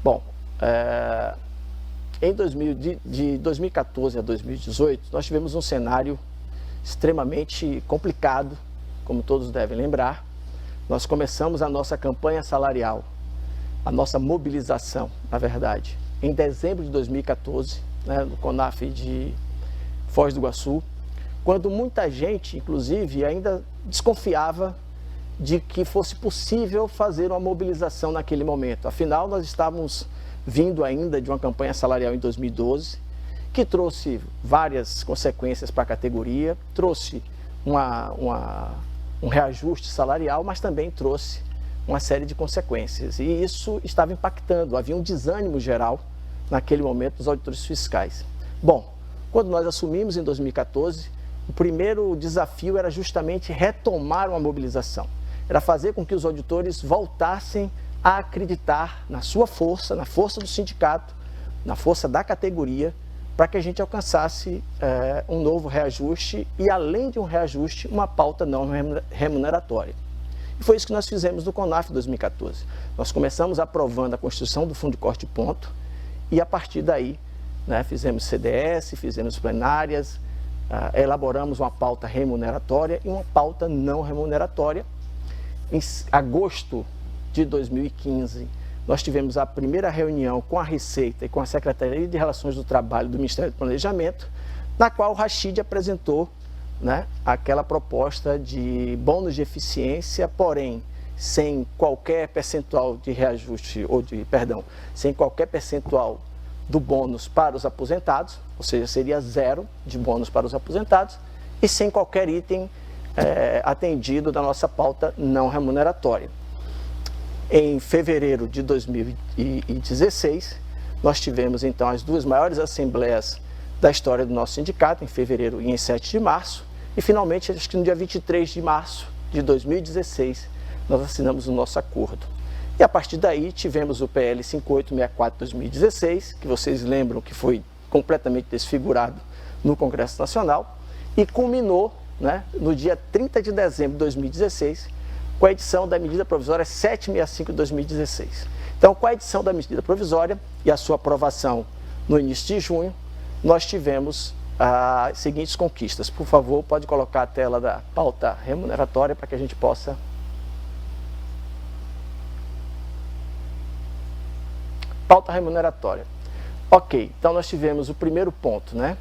Bom, de 2014 a 2018, nós tivemos um cenário extremamente complicado, como todos devem lembrar. Nós começamos a nossa campanha salarial, a nossa mobilização, na verdade, em dezembro de 2014, né, no CONAF de Foz do Iguaçu, quando muita gente, inclusive, ainda desconfiava de que fosse possível fazer uma mobilização naquele momento. Afinal, nós estávamos vindo ainda de uma campanha salarial em 2012, que trouxe várias consequências para a categoria, trouxe um reajuste salarial, mas também trouxe uma série de consequências. E isso estava impactando, havia um desânimo geral naquele momento dos auditores fiscais. Bom, quando nós assumimos em 2014, o primeiro desafio era justamente retomar uma mobilização. Era fazer com que os auditores voltassem a acreditar na sua força, na força do sindicato, na força da categoria, para que a gente alcançasse um novo reajuste e, além de um reajuste, uma pauta não remuneratória. E foi isso que nós fizemos no CONAF 2014. Nós começamos aprovando a constituição do Fundo de Corte de Ponto e, a partir daí, né, fizemos CDS, fizemos plenárias, elaboramos uma pauta remuneratória e uma pauta não remuneratória. Em agosto de 2015, nós tivemos a primeira reunião com a Receita e com a Secretaria de Relações do Trabalho do Ministério do Planejamento, na qual o Rachid apresentou, né, aquela proposta de bônus de eficiência, porém, sem qualquer percentual de reajuste, sem qualquer percentual do bônus para os aposentados, ou seja, seria zero de bônus para os aposentados, e sem qualquer item atendido da nossa pauta não remuneratória. Em fevereiro de 2016, nós tivemos então as duas maiores assembleias da história do nosso sindicato, em fevereiro e em 7 de março, e finalmente, acho que no dia 23 de março de 2016, nós assinamos o nosso acordo. E a partir daí tivemos o PL 5864-2016, que vocês lembram que foi completamente desfigurado no Congresso Nacional, e culminou, né, no dia 30 de dezembro de 2016, com a edição da medida provisória 765 de 2016. Então, com a edição da medida provisória e a sua aprovação no início de junho, nós tivemos as seguintes conquistas. Por favor, pode colocar a tela da pauta remuneratória para que a gente possa... Pauta remuneratória. Ok, então nós tivemos o primeiro ponto, né?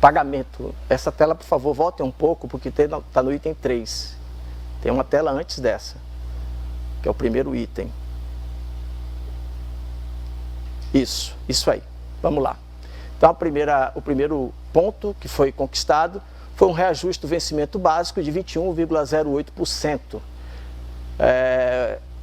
Pagamento. Essa tela, por favor, volte um pouco, porque está no item 3. Tem uma tela antes dessa, que é o primeiro item. Isso aí. Vamos lá. Então, o primeiro ponto que foi conquistado foi um reajuste do vencimento básico de 21,08%.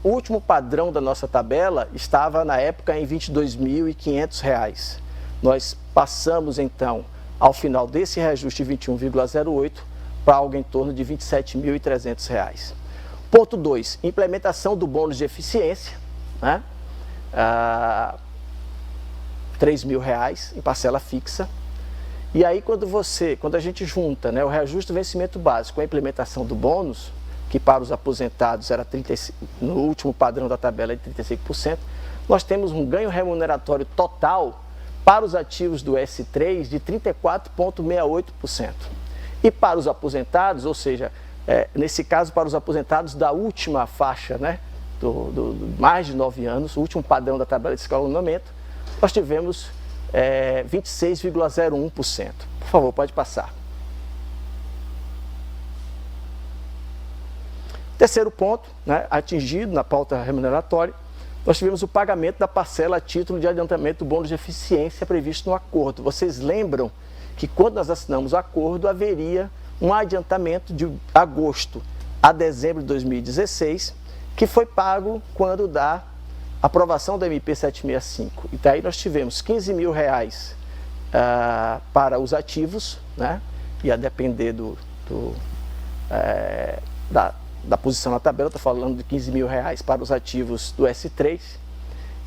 O último padrão da nossa tabela estava, na época, em R$ 22.500. Nós passamos, então, ao final desse reajuste de 21,08 para algo em torno de R$ 27.300. Ponto 2, implementação do bônus de eficiência, né? R$ 3.000 em parcela fixa. E aí quando a gente junta, né, o reajuste do vencimento básico com a implementação do bônus, que para os aposentados era no último padrão da tabela de 35%, nós temos um ganho remuneratório total para os ativos do S3 de 34,68%. E para os aposentados, ou seja, nesse caso para os aposentados da última faixa, né, do mais de 9 anos, o último padrão da tabela de escalonamento, nós tivemos 26,01%. Por favor, pode passar. Terceiro ponto, né, atingido na pauta remuneratória, nós tivemos o pagamento da parcela a título de adiantamento do bônus de eficiência previsto no acordo. Vocês lembram que quando nós assinamos o acordo, haveria um adiantamento de agosto a dezembro de 2016, que foi pago quando da aprovação da MP 765. E daí nós tivemos R$ 15.000 para os ativos, né? Ia depender da posição na tabela, estou falando de R$ 15.000 para os ativos do S3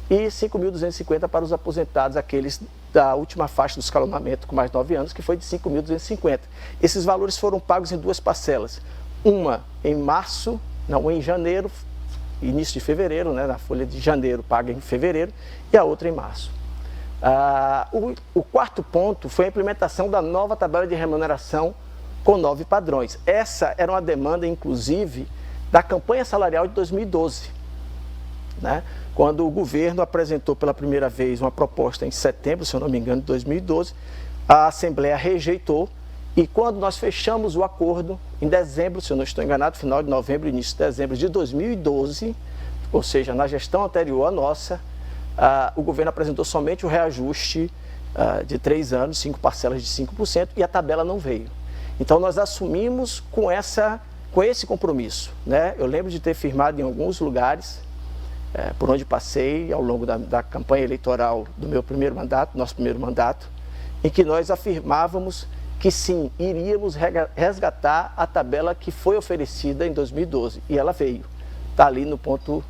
e R$ 5.250 para os aposentados, aqueles da última faixa do escalonamento com mais 9 anos, que foi de R$ 5.250. Esses valores foram pagos em duas parcelas, uma em janeiro, início de fevereiro, né, na folha de janeiro paga em fevereiro, e a outra em março. O quarto ponto foi a implementação da nova tabela de remuneração com 9 padrões. Essa era uma demanda, inclusive, da campanha salarial de 2012, né? Quando o governo apresentou pela primeira vez uma proposta em setembro, se eu não me engano, de 2012, a Assembleia rejeitou, e quando nós fechamos o acordo, em dezembro, se eu não estou enganado, final de novembro, início de dezembro de 2012, ou seja, na gestão anterior à nossa, o governo apresentou somente o reajuste de 3 anos, 5 parcelas de 5%, e a tabela não veio. Então nós assumimos com esse compromisso, né? Eu lembro de ter firmado em alguns lugares, por onde passei ao longo da campanha eleitoral do meu primeiro mandato, nosso primeiro mandato, em que nós afirmávamos que sim, iríamos resgatar a tabela que foi oferecida em 2012, e ela veio. Está ali no ponto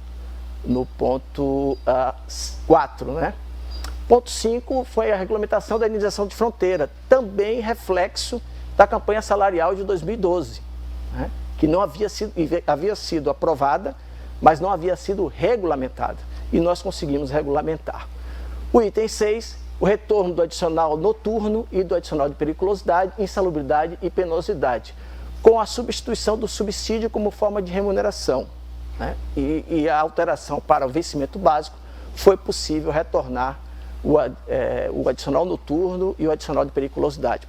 4, né? Ponto 5 foi a regulamentação da indenização de fronteira, também reflexo da campanha salarial de 2012, né? Que não havia sido aprovada, mas não havia sido regulamentada, e nós conseguimos regulamentar. O item 6, o retorno do adicional noturno e do adicional de periculosidade, insalubridade e penosidade, com a substituição do subsídio como forma de remuneração, né? E a alteração para o vencimento básico, foi possível retornar o adicional noturno e o adicional de periculosidade.